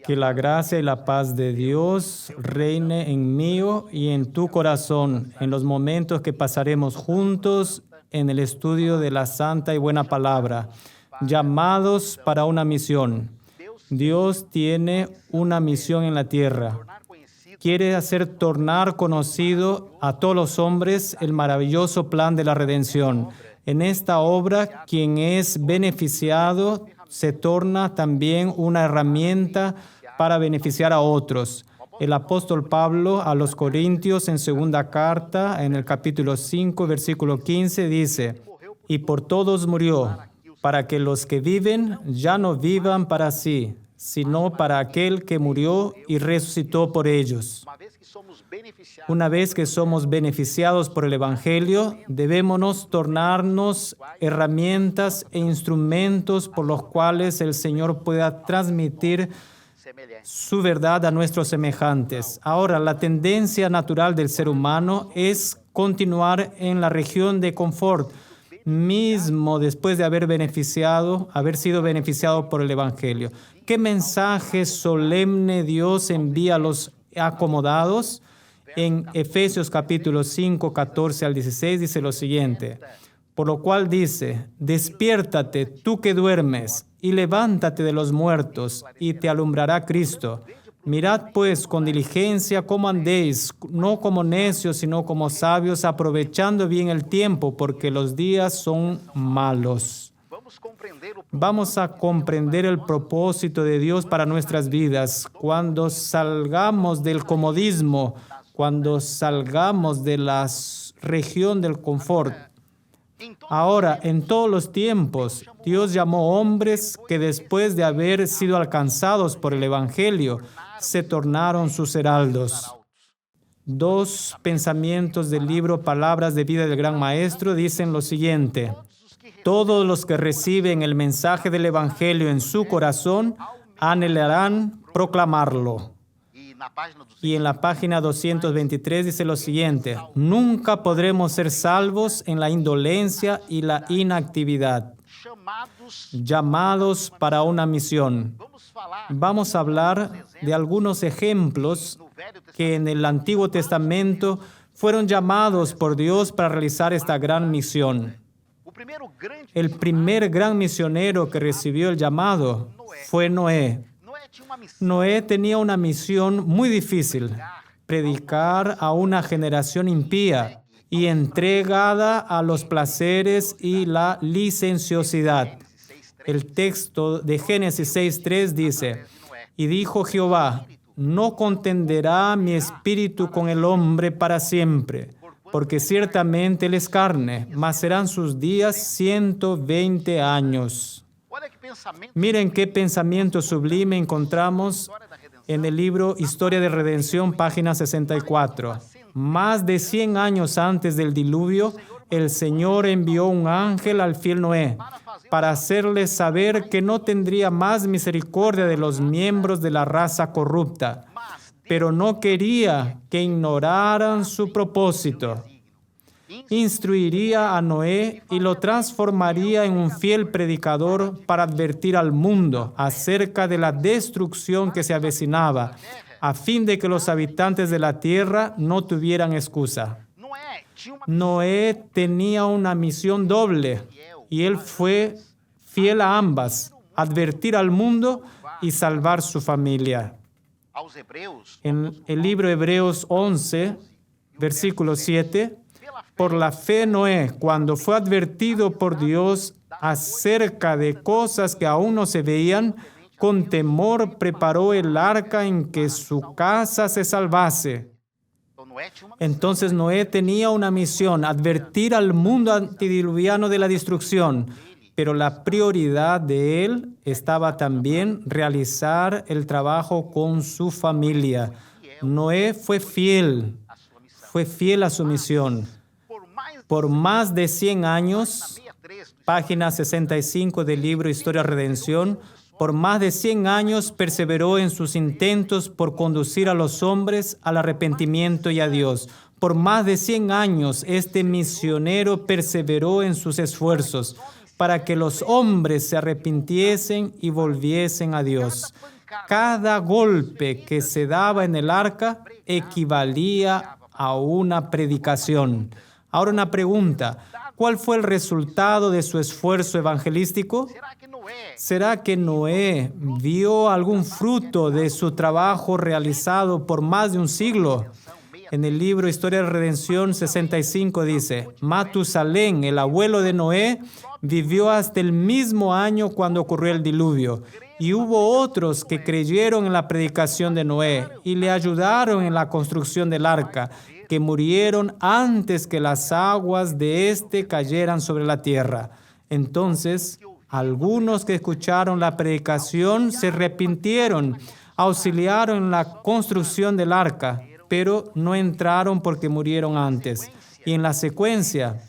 Que la gracia y la paz de Dios reine en mí y en tu corazón en los momentos que pasaremos juntos en el estudio de la santa y buena palabra, llamados para una misión. Dios tiene una misión en la tierra. Quiere hacer tornar conocido a todos los hombres el maravilloso plan de la redención. En esta obra, quien es beneficiado se torna también una herramienta para beneficiar a otros. El apóstol Pablo a los Corintios en segunda carta, en el capítulo 5, versículo 15, dice: «Y por todos murió, para que los que viven ya no vivan para sí, sino para aquel que murió y resucitó por ellos». Una vez que somos beneficiados por el Evangelio, debémonos tornarnos herramientas e instrumentos por los cuales el Señor pueda transmitir su verdad a nuestros semejantes. Ahora, la tendencia natural del ser humano es continuar en la región de confort, mismo después de haber sido beneficiado por el Evangelio. ¿Qué mensaje solemne Dios envía a los acomodados? En Efesios capítulo 5, 14 al 16 dice lo siguiente: «Por lo cual dice, despiértate tú que duermes, y levántate de los muertos, y te alumbrará Cristo. Mirad pues con diligencia cómo andéis, no como necios, sino como sabios, aprovechando bien el tiempo, porque los días son malos». Vamos a comprender el propósito de Dios para nuestras vidas cuando salgamos del comodismo, cuando salgamos de la región del confort. Ahora, en todos los tiempos, Dios llamó hombres que después de haber sido alcanzados por el Evangelio, se tornaron sus heraldos. Dos pensamientos del libro Palabras de Vida del Gran Maestro dicen lo siguiente: «Todos los que reciben el mensaje del Evangelio en su corazón anhelarán proclamarlo». Y en la página 223 dice lo siguiente: «Nunca podremos ser salvos en la indolencia y la inactividad. Llamados para una misión». Vamos a hablar de algunos ejemplos que en el Antiguo Testamento fueron llamados por Dios para realizar esta gran misión. El primer gran misionero que recibió el llamado fue Noé. Noé tenía una misión muy difícil: predicar a una generación impía y entregada a los placeres y la licenciosidad. El texto de Génesis 6:3 dice: «Y dijo Jehová, no contenderá mi espíritu con el hombre para siempre, porque ciertamente él es carne, mas serán sus días 120 años». Miren qué pensamiento sublime encontramos en el libro Historia de Redención, página 64. Más de 100 años antes del diluvio, el Señor envió un ángel al fiel Noé para hacerle saber que no tendría más misericordia de los miembros de la raza corrupta, pero no quería que ignoraran su propósito. Instruiría a Noé y lo transformaría en un fiel predicador para advertir al mundo acerca de la destrucción que se avecinaba, a fin de que los habitantes de la tierra no tuvieran excusa. Noé tenía una misión doble y él fue fiel a ambas: advertir al mundo y salvar su familia. En el libro Hebreos 11, versículo 7, «Por la fe Noé, cuando fue advertido por Dios acerca de cosas que aún no se veían, con temor preparó el arca en que su casa se salvase». Entonces Noé tenía una misión: advertir al mundo antediluviano de la destrucción. Pero la prioridad de él estaba también realizar el trabajo con su familia. Noé fue fiel a su misión. Por más de 100 años, página 65 del libro Historia de Redención, por más de 100 años perseveró en sus intentos por conducir a los hombres al arrepentimiento y a Dios. Por más de 100 años, este misionero perseveró en sus esfuerzos para que los hombres se arrepintiesen y volviesen a Dios. Cada golpe que se daba en el arca equivalía a una predicación. Ahora una pregunta. ¿Cuál fue el resultado de su esfuerzo evangelístico? ¿Será que Noé vio algún fruto de su trabajo realizado por más de un siglo? En el libro Historia de la Redención 65 dice, Matusalén, el abuelo de Noé, vivió hasta el mismo año cuando ocurrió el diluvio. Y hubo otros que creyeron en la predicación de Noé y le ayudaron en la construcción del arca, que murieron antes que las aguas de éste cayeran sobre la tierra. Entonces, algunos que escucharon la predicación se arrepintieron, auxiliaron en la construcción del arca, pero no entraron porque murieron antes. Y en la secuencia,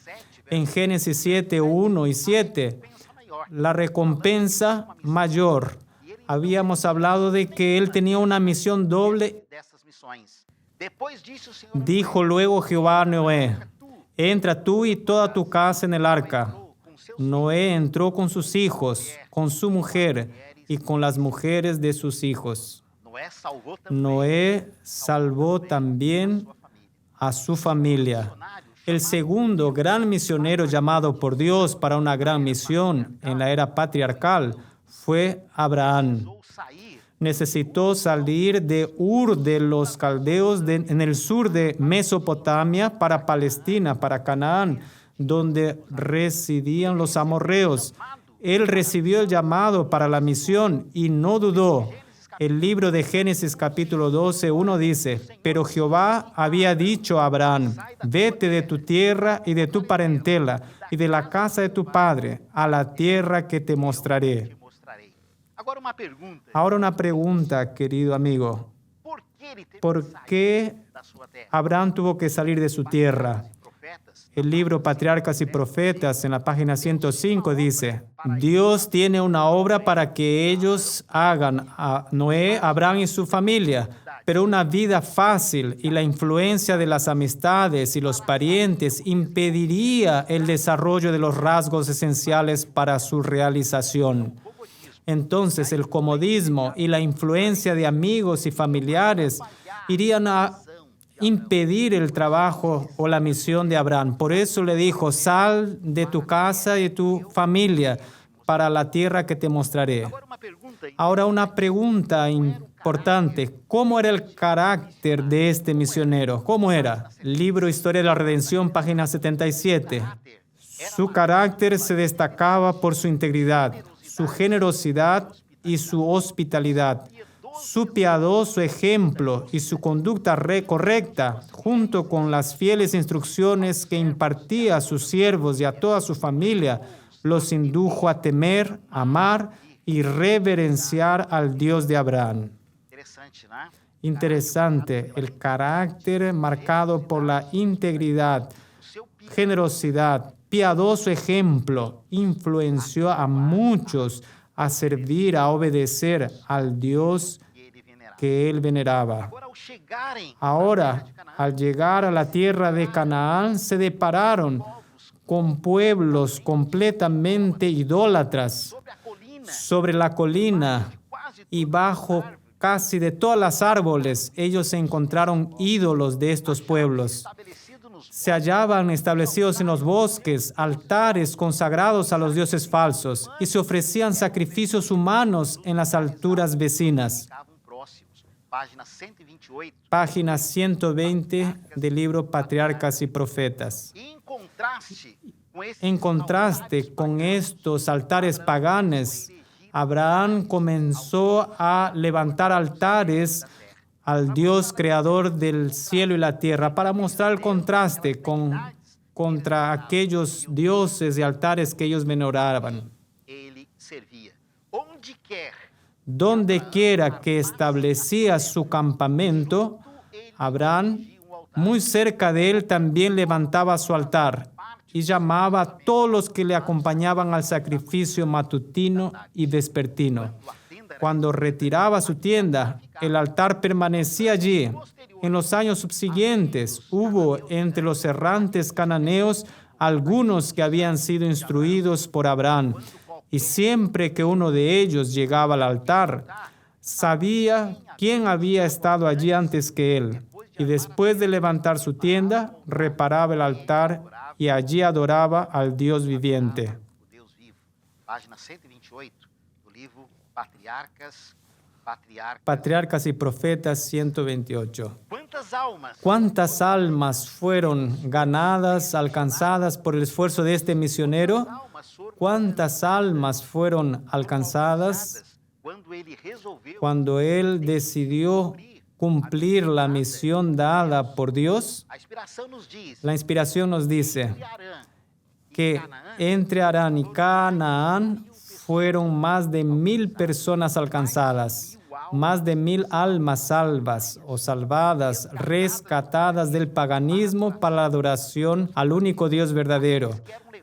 en Génesis 7, 1 y 7, la recompensa mayor. Habíamos hablado de que él tenía una misión doble. Dijo luego Jehová a Noé, entra tú y toda tu casa en el arca. Noé entró con sus hijos, con su mujer y con las mujeres de sus hijos. Noé salvó también a su familia. El segundo gran misionero llamado por Dios para una gran misión en la era patriarcal fue Abraham. Necesitó salir de Ur de los caldeos en el sur de Mesopotamia para Palestina, para Canaán, donde residían los amorreos. Él recibió el llamado para la misión y no dudó. El libro de Génesis capítulo 12, 1 dice, pero Jehová había dicho a Abraham, vete de tu tierra y de tu parentela y de la casa de tu padre a la tierra que te mostraré. Ahora una pregunta, querido amigo. ¿Por qué Abraham tuvo que salir de su tierra? El libro Patriarcas y Profetas en la página 105 dice, Dios tiene una obra para que ellos hagan a Noé, Abraham y su familia, pero una vida fácil y la influencia de las amistades y los parientes impediría el desarrollo de los rasgos esenciales para su realización. Entonces, el comodismo y la influencia de amigos y familiares irían a impedir el trabajo o la misión de Abraham. Por eso le dijo, sal de tu casa y de tu familia para la tierra que te mostraré. Ahora una pregunta importante. ¿Cómo era el carácter de este misionero? ¿Cómo era? Libro Historia de la Redención, página 77. Su carácter se destacaba por su integridad, su generosidad y su hospitalidad. Su piadoso ejemplo y su conducta correcta, junto con las fieles instrucciones que impartía a sus siervos y a toda su familia, los indujo a temer, amar y reverenciar al Dios de Abraham. Interesante, el carácter marcado por la integridad, generosidad, piadoso ejemplo, influenció a muchos a servir, a obedecer al Dios que él veneraba. Ahora, al llegar a la tierra de Canaán, se depararon con pueblos completamente idólatras. Sobre la colina y bajo casi de todas las árboles, ellos encontraron ídolos de estos pueblos. Se hallaban establecidos en los bosques altares consagrados a los dioses falsos y se ofrecían sacrificios humanos en las alturas vecinas. Página 120 del libro Patriarcas y Profetas. En contraste con estos altares paganos, Abraham comenzó a levantar altares al Dios creador del cielo y la tierra para mostrar el contraste contra aquellos dioses y altares que ellos veneraban. Donde quiera que establecía su campamento, Abraham, muy cerca de él, también levantaba su altar y llamaba a todos los que le acompañaban al sacrificio matutino y vespertino. Cuando retiraba su tienda, el altar permanecía allí. En los años subsiguientes, hubo entre los errantes cananeos algunos que habían sido instruidos por Abraham. Y siempre que uno de ellos llegaba al altar, sabía quién había estado allí antes que él. Y después de levantar su tienda, reparaba el altar y allí adoraba al Dios viviente. O Deus vivo. Página 128 do livro Patriarcas, Patriarcas y Profetas 128. ¿Cuántas ¿Cuántas almas fueron ganadas, alcanzadas por el esfuerzo de este misionero? ¿Cuántas almas fueron alcanzadas cuando él decidió cumplir la misión dada por Dios? La inspiración nos dice que entre Harán y Canaán fueron más de 1,000 personas alcanzadas, más de 1,000 almas salvas o salvadas, rescatadas del paganismo para la adoración al único Dios verdadero.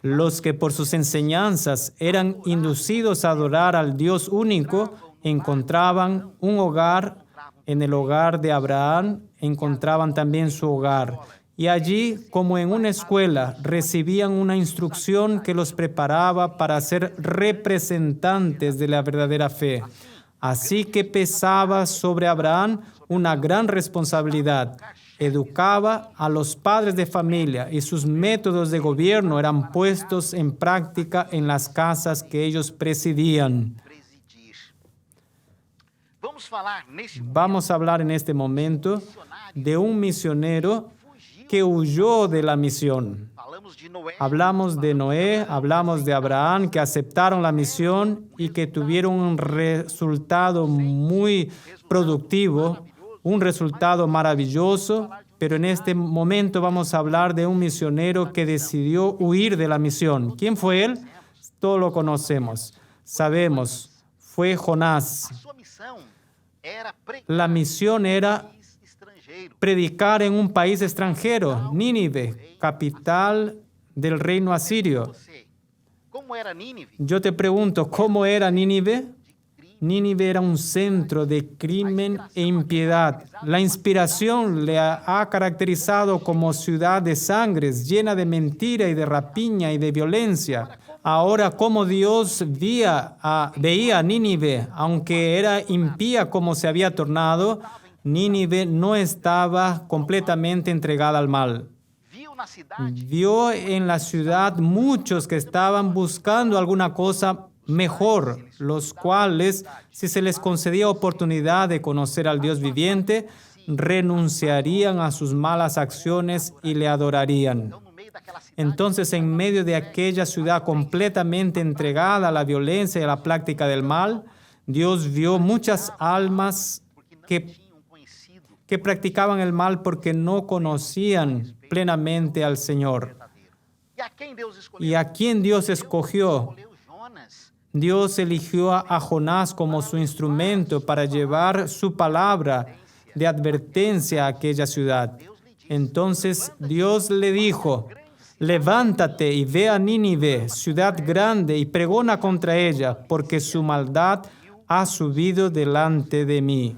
Los que por sus enseñanzas eran inducidos a adorar al Dios único encontraban un hogar. En el hogar de Abraham encontraban también su hogar. Y allí, como en una escuela, recibían una instrucción que los preparaba para ser representantes de la verdadera fe. Así que pesaba sobre Abraham una gran responsabilidad. Educaba a los padres de familia y sus métodos de gobierno eran puestos en práctica en las casas que ellos presidían. Vamos a hablar en este momento de un misionero que huyó de la misión. Hablamos de Noé, hablamos de Abraham, que aceptaron la misión y que tuvieron un resultado muy productivo, un resultado maravilloso, pero en este momento vamos a hablar de un misionero que decidió huir de la misión. ¿Quién fue él? Todos lo conocemos, sabemos, fue Jonás. La misión era predicar en un país extranjero, Nínive, capital del reino asirio. Yo te pregunto, ¿cómo era Nínive? Nínive era un centro de crimen e impiedad. La inspiración le ha caracterizado como ciudad de sangres, llena de mentira y de rapiña y de violencia. Ahora, como Dios veía a Nínive, aunque era impía como se había tornado, Nínive no estaba completamente entregada al mal. Vio en la ciudad muchos que estaban buscando alguna cosa mejor, los cuales, si se les concedía oportunidad de conocer al Dios viviente, renunciarían a sus malas acciones y le adorarían. Entonces, en medio de aquella ciudad completamente entregada a la violencia y a la práctica del mal, Dios vio muchas almas que practicaban el mal porque no conocían plenamente al Señor. ¿Y a quién Dios escogió? Dios eligió a Jonás como su instrumento para llevar su palabra de advertencia a aquella ciudad. Entonces Dios le dijo: levántate y ve a Nínive, ciudad grande, y pregona contra ella, porque su maldad ha subido delante de mí.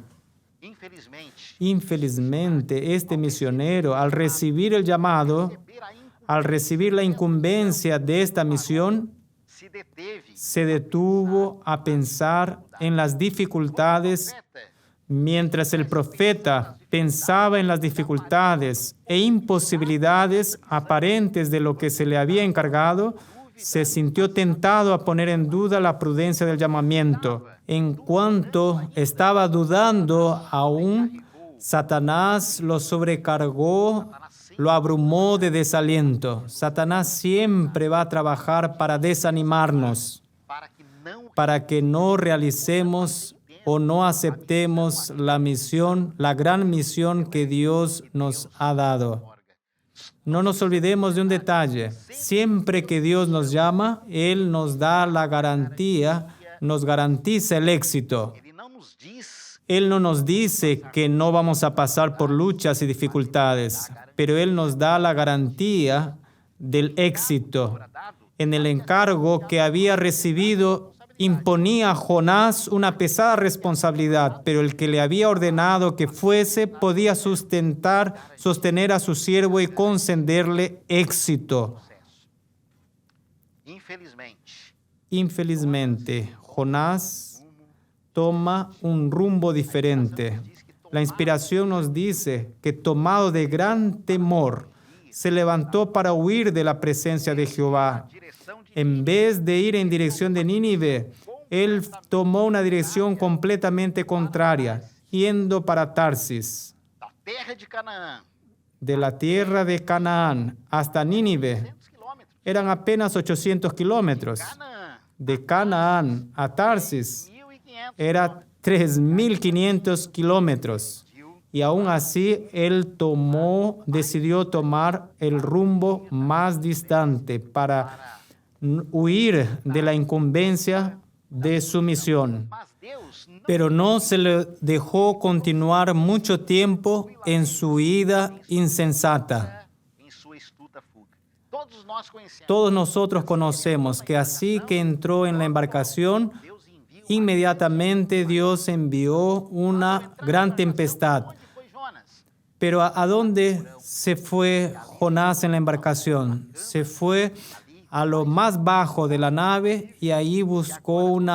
Infelizmente, este misionero, al recibir el llamado, al recibir la incumbencia de esta misión, se detuvo a pensar en las dificultades. Mientras el profeta pensaba en las dificultades e imposibilidades aparentes de lo que se le había encargado, se sintió tentado a poner en duda la prudencia del llamamiento. En cuanto estaba dudando aún, Satanás lo sobrecargó, lo abrumó de desaliento. Satanás siempre va a trabajar para desanimarnos, para que no realicemos o no aceptemos la misión, la gran misión que Dios nos ha dado. No nos olvidemos de un detalle. Siempre que Dios nos llama, Él nos da la garantía, nos garantiza el éxito. Él no nos dice que no vamos a pasar por luchas y dificultades, pero Él nos da la garantía del éxito. En el encargo que había recibido, imponía a Jonás una pesada responsabilidad, pero el que le había ordenado que fuese podía sostener a su siervo y concederle éxito. Infelizmente, Jonás toma un rumbo diferente. La inspiración nos dice que, tomado de gran temor, se levantó para huir de la presencia de Jehová. En vez de ir en dirección de Nínive, él tomó una dirección completamente contraria, yendo para Tarsis. Da terra de Canaã, De la tierra de Canaán hasta Nínive 200 quilômetros. eran apenas 800 kilómetros. Canaã, De Canaán a Tarsis 1.500 era 3.500 kilómetros. Y aún así, él decidió tomar el rumbo más distante para huir de la incumbencia de su misión. Mas Deus não Pero no se le dejó continuar mucho tiempo en su huida insensata. em sua astuta fuga. Todos nós conhecemos. Todos nosotros conocemos que así que entró en la embarcación, Deus enviou. inmediatamente Dios envió una gran tempestad. Onde foi Jonas? Pero ¿a dónde se fue Jonás en la embarcación? Se fue a lo más bajo de la nave y ahí buscó un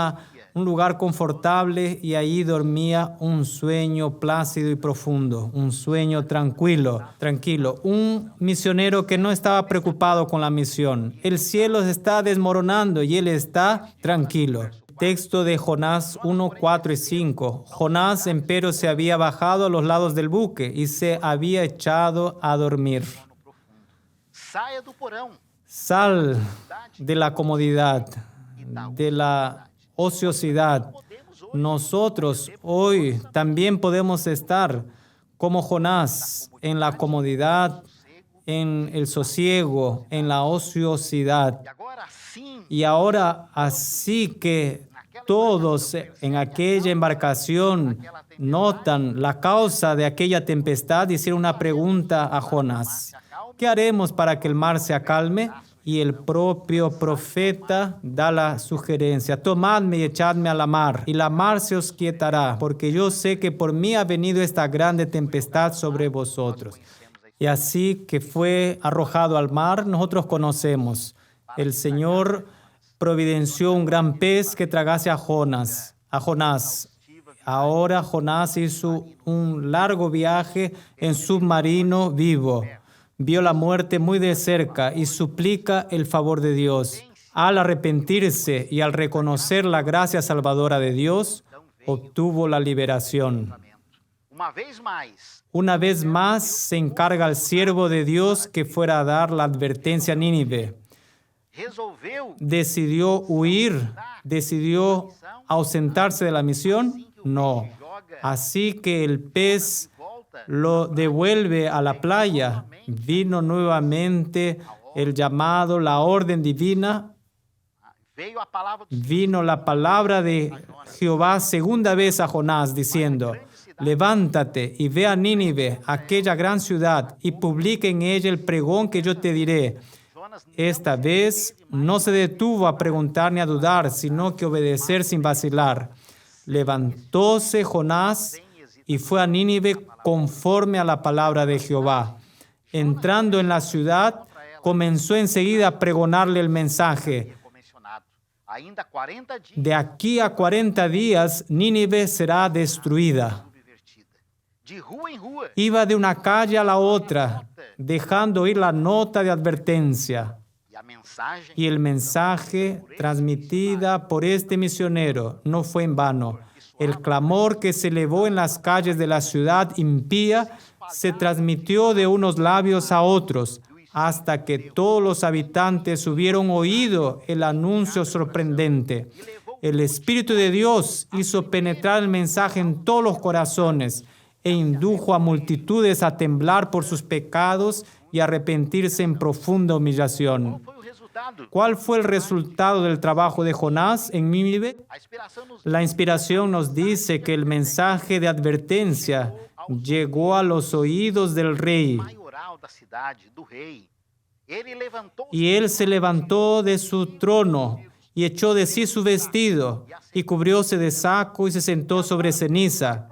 lugar confortable y ahí dormía un sueño plácido y profundo, un sueño tranquilo. Un misionero que no estaba preocupado con la misión. El cielo se está desmoronando y él está tranquilo. Texto de Jonás 1, 4 y 5. Jonás, empero, se había bajado a los lados del buque y se había echado a dormir. Saia do porão. Sal de la comodidad, de la ociosidad. Nosotros hoy también podemos estar como Jonás en la comodidad, en el sosiego, en la ociosidad. E agora sim, Y ahora, así que todos en aquella embarcación notan la causa de aquella tempestad, hicieron una pregunta a Jonás. ¿Qué haremos para que el mar se acalme? Y el propio profeta da la sugerencia: tomadme y echadme a la mar, y la mar se os quietará, porque yo sé que por mí ha venido esta grande tempestad sobre vosotros. Y así que fue arrojado al mar, nosotros conocemos. El Señor providenció un gran pez que tragase a Jonás. Ahora Jonás hizo un largo viaje en submarino vivo. Vio la muerte muy de cerca y suplica el favor de Dios. Al arrepentirse y al reconocer la gracia salvadora de Dios, obtuvo la liberación. Uma vez mais, Se encarga al siervo de Dios que fuera a dar la advertencia a Nínive. resolveu ¿Decidió huir? ¿Decidió ausentarse de la misión? No. Así que el pez lo devuelve a la playa. Vino nuevamente el llamado, la orden divina. veio a palavra do Vino la palabra de Jehová segunda vez a Jonás diciendo: levántate y ve a Nínive, aquella gran ciudad, y publica en ella el pregón que yo te diré. Jonas. Esta vez no se detuvo a preguntar ni a dudar, sino que obedecer sin vacilar. Levantóse Jonás y fue a Nínive conforme a la palabra de Jehová. Entrando en la ciudad, comenzó enseguida a pregonarle el mensaje: Mencionado. Ainda 40 dias de aquí a 40 días Nínive será destruida. subvertida. De rua em rua. Iba de una calle a la otra, dejando ir la nota de advertencia. E a mensagem Y el mensaje transmitida por este misionero no fue en vano. El clamor que se elevó en las calles de la ciudad impía se transmitió de unos labios a otros, hasta que todos los habitantes hubieron oído el anuncio sorprendente. El Espíritu de Dios hizo penetrar el mensaje en todos los corazones e indujo a multitudes a temblar por sus pecados y arrepentirse en profunda humillación. foi o resultado. ¿Cuál fue el resultado del trabajo de Jonás en Nínive? A inspiração nos La inspiración nos dice que el mensaje de advertencia llegó a los oídos del rey maioral da cidade, do rei. Ele levantou y él se levantó de su trono y echó de sí su vestido y cubrióse de saco y se sentó sobre ceniza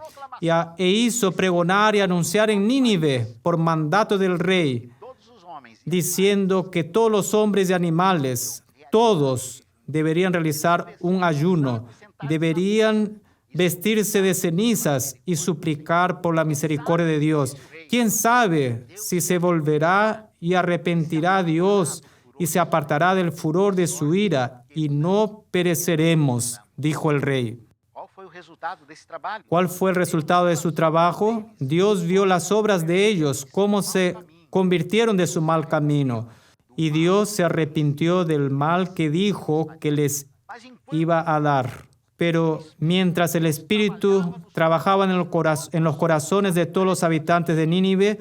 e hizo pregonar y anunciar en Nínive por mandato del rey, todos os homens e diciendo que todos los hombres y animales, todos deberían realizar un ayuno, deberían vestirse de cenizas y suplicar por la misericordia de Dios. ¿Quién sabe si se volverá y arrepentirá a Dios y se apartará del furor de su ira y no pereceremos? Dijo el rey. Qual foi o resultado desse trabalho? ¿Cuál fue el resultado de su trabajo? Dios vio las obras de ellos, cómo se convirtieron de su mal camino. Y Dios se arrepintió del mal que dijo que les Mas enquanto iba a dar. Pero mientras el Espíritu trabajaba en los corazones de todos los habitantes de Nínive,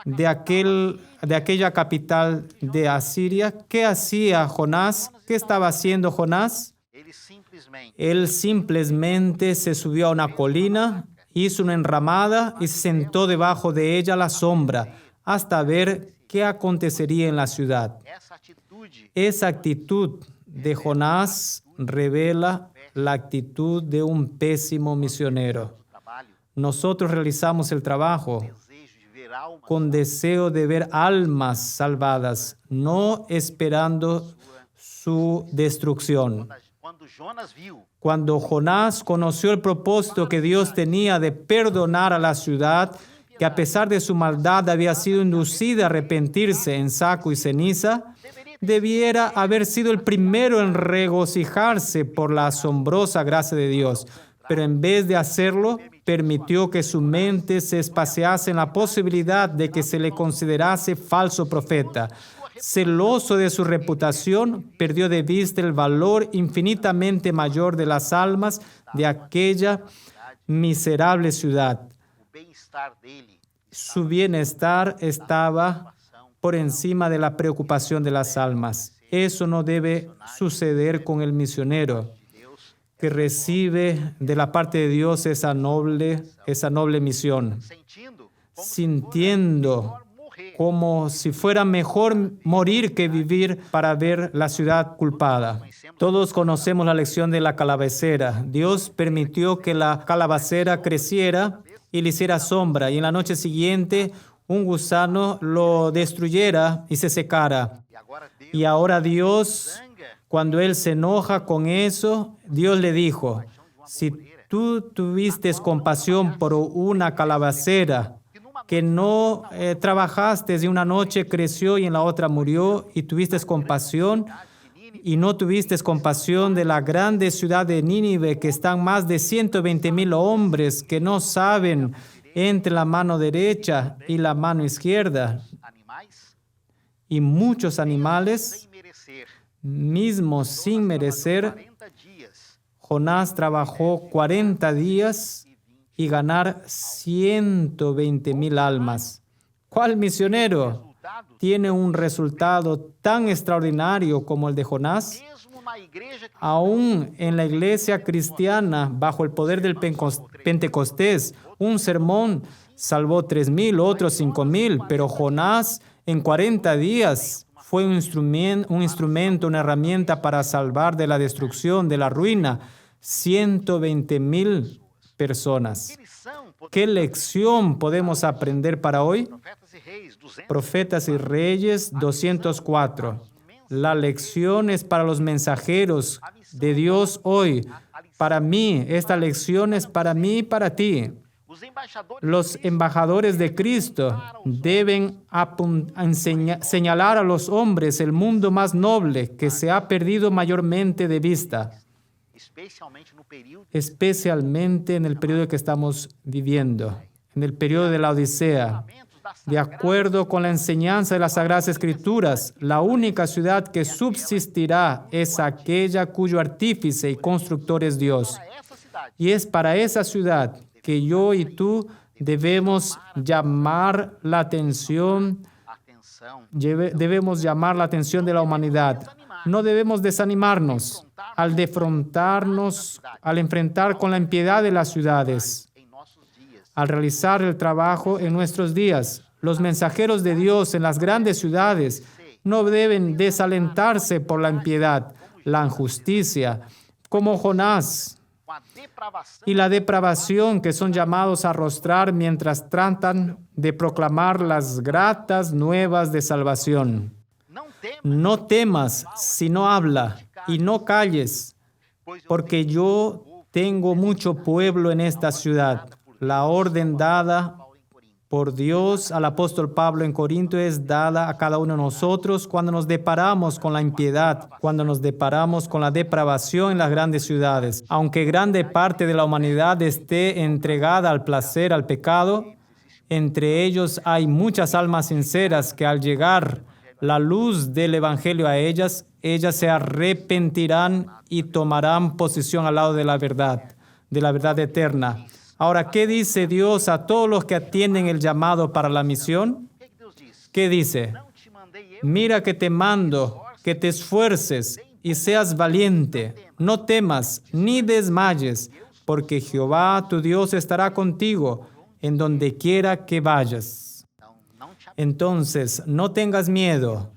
de aquella capital de Asiria, ¿qué hacía Jonás? ¿Qué estaba haciendo Jonás? Él simplemente se subió a una colina, hizo una enramada y se sentó debajo de ella a la sombra hasta ver qué acontecería en la ciudad. Esa actitud de Jonás revela la actitud de un pésimo misionero. Nosotros realizamos el trabajo con deseo de ver almas salvadas, no esperando su destrucción. Cuando Jonás conoció el propósito que Dios tenía de perdonar a la ciudad, que a pesar de su maldad había sido inducida a arrepentirse en saco y ceniza, debiera haber sido el primero en regocijarse por la asombrosa gracia de Dios. Pero en vez de hacerlo, permitió que su mente se espaciase en la posibilidad de que se le considerase falso profeta. Celoso de su reputación, perdió de vista el valor infinitamente mayor de las almas de aquella miserable ciudad. Su bienestar estaba por encima de la preocupación de las almas. Eso no debe suceder con el misionero que recibe de la parte de Dios esa noble misión, sintiendo como si fuera mejor morir que vivir para ver la ciudad culpada. Todos conocemos la lección de la calabacera. Dios permitió que la calabacera creciera y le hiciera sombra, y en la noche siguiente un gusano lo destruyera y se secara. Y ahora Dios, cuando Él se enoja con eso, Dios le dijo, si tú tuviste compasión por una calabacera que no trabajaste y una noche creció y en la otra murió, y tuviste compasión, y no tuviste compasión de la grande ciudad de Nínive, que están más de 120,000 hombres que no saben entre la mano derecha y la mano izquierda, y muchos animales, mismos sin merecer, Jonás trabajó 40 días y ganar 120,000 almas. ¿Cuál misionero tiene un resultado tan extraordinario como el de Jonás? Aún en la iglesia cristiana, bajo el poder del Pentecostés, un sermón salvó 3,000, otros 5,000, pero Jonás en 40 días fue un instrumento, una herramienta para salvar de la destrucción, de la ruina, 120,000 personas. ¿Qué lección podemos aprender para hoy? Profetas y Reyes 204. La lección es para los mensajeros de Dios hoy. Para mí, esta lección es para mí y para ti. Los embajadores de Cristo deben señalar a los hombres el mundo más noble que se ha perdido mayormente de vista, especialmente en el periodo que estamos viviendo, en el periodo de la Odisea. De acuerdo con la enseñanza de las Sagradas Escrituras, la única ciudad que subsistirá es aquella cuyo artífice y constructor es Dios. Y es para esa ciudad que yo y tú debemos llamar la atención de la humanidad. No debemos desanimarnos al enfrentar con la impiedad de las ciudades. Al realizar el trabajo en nuestros días, los mensajeros de Dios en las grandes ciudades no deben desalentarse por la impiedad, la injusticia, como Jonás, y la depravación que son llamados a arrostrar mientras tratan de proclamar las gratas nuevas de salvación. No temas, sino habla, y no calles, porque yo tengo mucho pueblo en esta ciudad. La orden dada por Dios al apóstol Pablo en Corinto es dada a cada uno de nosotros cuando nos deparamos con la impiedad, cuando nos deparamos con la depravación en las grandes ciudades. Aunque grande parte de la humanidad esté entregada al placer, al pecado, entre ellos hay muchas almas sinceras que al llegar la luz del Evangelio a ellas se arrepentirán y tomarán posición al lado de la verdad eterna. Ahora, ¿qué dice Dios a todos los que atienden el llamado para la misión? O que Deus diz? ¿Qué dice? Não te mandei eu, Mira que te mando, que te esfuerces y seas valiente. No temas ni desmayes, porque Jehová tu Dios estará contigo en donde quiera que vayas. então não te amei. Entonces, no tengas miedo.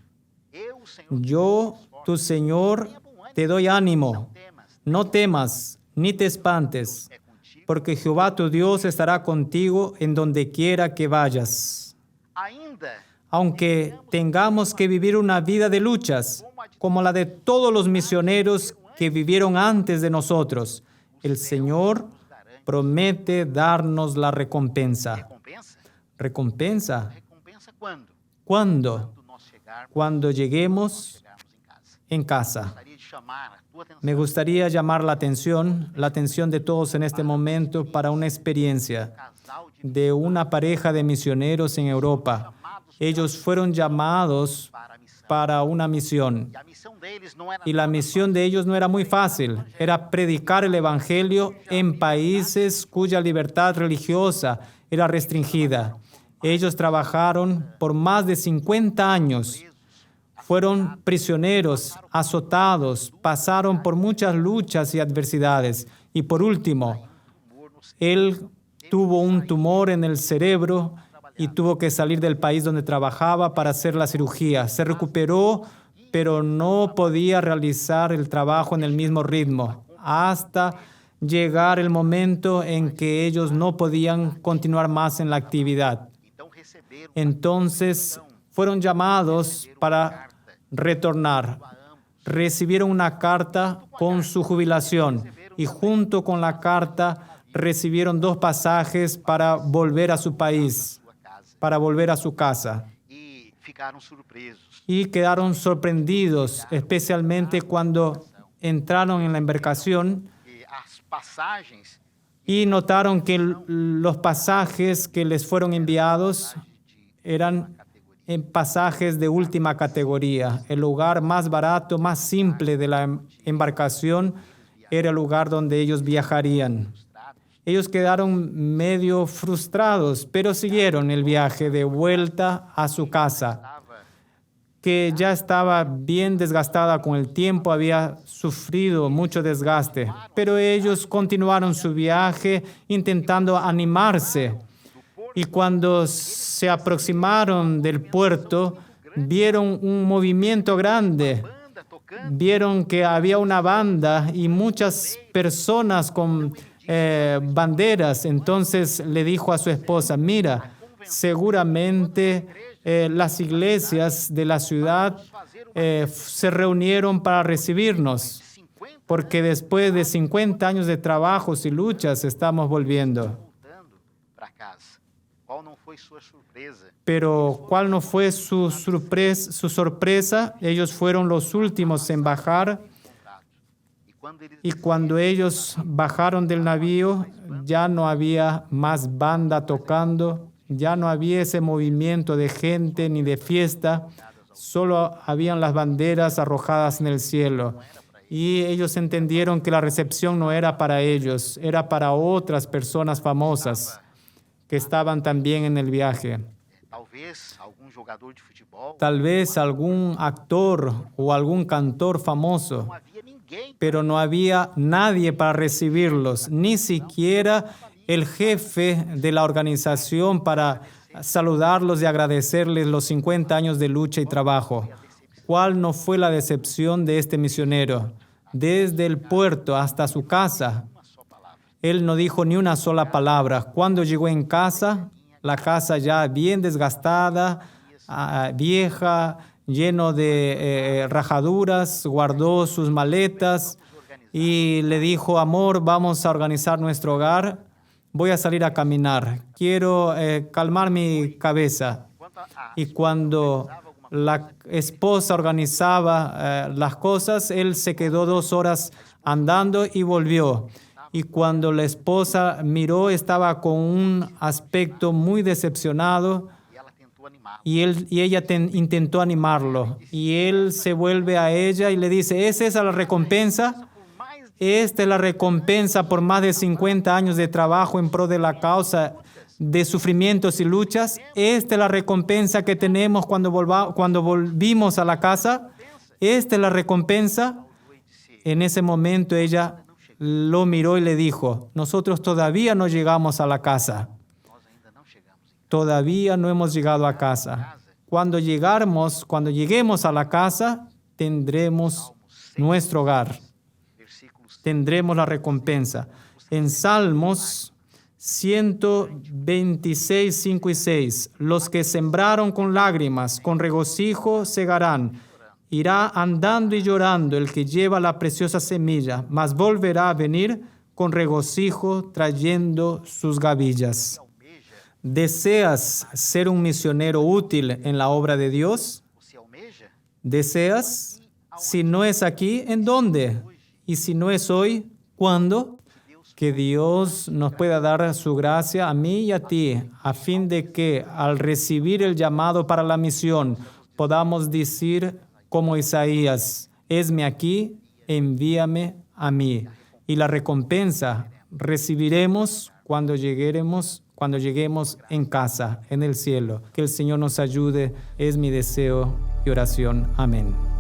Eu, o Senhor, Yo, tu Señor, te doy ánimo. temas, No temas ni te espantes, é contigo. porque Jehová tu Dios estará contigo en donde quiera que vayas. Ainda Aunque tengamos que vivir una vida de luchas, como la de todos los misioneros que vivieron antes de nosotros, el Señor promete darnos la recompensa. recompensa. ¿Recompensa? Recompensa quando? ¿Cuándo? Quando nós chegarmos Cuando lleguemos em casa. en casa. Gostaria de chamar a tua atenção Me gustaría llamar la atención de todos en este momento para una experiencia casal de de una pareja de misioneros en Europa. Ellos fueron llamados para a missão. para una misión. E a missão deles não era Y la misión de ellos no era muy fácil, era predicar el Evangelio en países cuya libertad religiosa era restringida. Ellos trabajaron por más de 50 años, fueron prisioneros, azotados, pasaron por muchas luchas y adversidades. Y por último, tumor no cérebro. él tuvo un tumor en el cerebro y tuvo que salir del país donde trabajaba para hacer la cirugía. Se recuperó, pero no podía realizar el trabajo en el mismo ritmo hasta llegar el momento en que ellos no podían continuar más en la actividad. Então receberam Entonces fueron llamados para retornar. Recibieron una carta con su jubilación y junto con la carta recibieron 2 pasajes para volver a su país, sua casa para volver a su casa. e ficaram surpresos. Y quedaron sorprendidos, especialmente cuando entraron en la embarcación E as passagens y notaron que los pasajes que les fueron enviados eran en pasajes de última categoría. El lugar más barato, más simple de la embarcación era el lugar donde ellos viajarían. Ellos quedaron medio frustrados, pero siguieron el viaje de vuelta a su casa, estava que ya estaba bien desgastada con el tiempo, había sufrido mucho desgaste. Pero ellos continuaron su viaje intentando animarse. Y cuando se aproximaron del puerto, vieron un movimiento grande. banda tocando, Vieron que había una banda y muchas personas con banderas. Entonces le dijo a su esposa, mira, seguramente las iglesias de la ciudad se reunieron para recibirnos, 50 porque después de 50 años de trabajos y luchas estamos volviendo. voltando para casa. Qual não foi sua surpresa? Pero ¿cuál no fue su sorpresa? Ellos fueron los últimos en bajar. E quando eles Y cuando ellos bajaron del navío, ya no había más banda tocando, ya no había ese movimiento de gente ni de fiesta, solo habían las banderas arrojadas en el cielo. Y ellos entendieron que la recepción no era para ellos, era para otras personas famosas que estaban también en el viaje. talvez algum jogador de futebol, Tal vez algún actor o algún cantor famoso, não havia ninguém pero no había nadie para recibirlos, ni siquiera el jefe de la organización para saludarlos y agradecerles los 50 años de lucha y trabajo. ¿Cuál no fue la decepción de este misionero? Desde el puerto hasta su casa, uma só palavra. él no dijo ni una sola palabra. Cuando llegó en casa, la casa ya bien desgastada, vieja, lleno de rajaduras, guardó sus maletas y le dijo, amor, vamos a organizar nuestro hogar, voy a salir a caminar, quiero calmar mi cabeza. Y cuando la esposa organizaba las cosas, él se quedó 2 horas andando y volvió. Y cuando la esposa miró, estaba con un aspecto muy decepcionado y ella intentó animarlo. Y él se vuelve a ella y le dice, ¿es esa la recompensa? Esta es la recompensa por más de 50 años de trabajo en pro de la causa de sufrimientos y luchas. Esta es la recompensa que tenemos cuando volvimos a la casa. Esta es la recompensa. En ese momento ella lo miró y le dijo, nosotros todavía no llegamos a la casa. Todavía no hemos llegado a casa. Cuando lleguemos a la casa, tendremos nuestro hogar. Tendremos la recompensa. En Salmos 126, 5 y 6, los que sembraron con lágrimas, con regocijo segarán. Irá andando y llorando el que lleva la preciosa semilla, mas volverá a venir con regocijo trayendo sus gavillas. ¿Deseas ser un misionero útil en la obra de Dios? ¿Deseas? Si no es aquí, ¿en dónde? Y si no es hoy, ¿cuándo? Que Dios nos pueda dar su gracia a mí y a ti, a fin de que al recibir el llamado para la misión, podamos decir como Isaías, «Hesme aquí, envíame a mí». Y la recompensa recibiremos cuando lleguemos en casa, en el cielo. Que el Señor nos ayude, es mi deseo y oración. Amén.